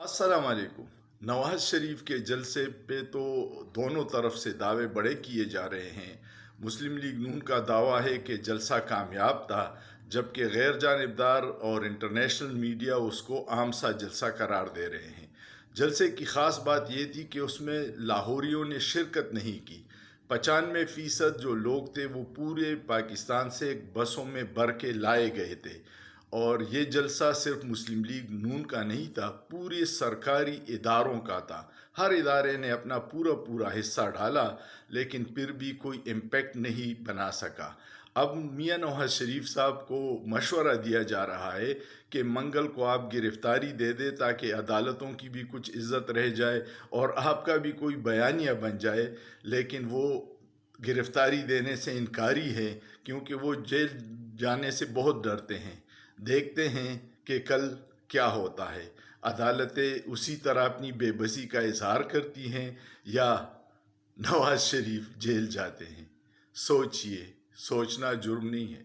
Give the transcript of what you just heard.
अस्सलाम वालेकुम। नवाज शरीफ के जलसे पे तो दोनों तरफ से दावे बड़े किए जा रहे हैं। मुस्लिम लीग नून का दावा है कि जलसा कामयाब था, जबकि गैर जानिबदार और इंटरनेशनल मीडिया उसको आम सा जलसा करार दे रहे हैं। जलसे की ख़ास बात यह थी कि उसमें लाहौरियों ने शिरकत नहीं की। 95% जो लोग थे वो पूरे पाकिस्तान से बसों में भर के लाए गए थे। और ये जलसा सिर्फ मुस्लिम लीग नून का नहीं था, पूरे सरकारी इदारों का था। हर इदारे ने अपना पूरा पूरा हिस्सा डाला, लेकिन फिर भी कोई इम्पेक्ट नहीं बना सका। अब मियां नवाज शरीफ साहब को मशवरा दिया जा रहा है कि मंगल को आप गिरफ्तारी दे दे, ताकि अदालतों की भी कुछ इज्जत रह जाए और आपका भी कोई बयानिया बन जाए। लेकिन वो गिरफ्तारी देने से इनकारी है, क्योंकि वो जेल जाने से बहुत डरते हैं। देखते हैं कि कल क्या होता है। अदालतें उसी तरह अपनी बेबसी का इजहार करती हैं या नवाज शरीफ जेल जाते हैं। सोचिए, सोचना जुर्म नहीं है।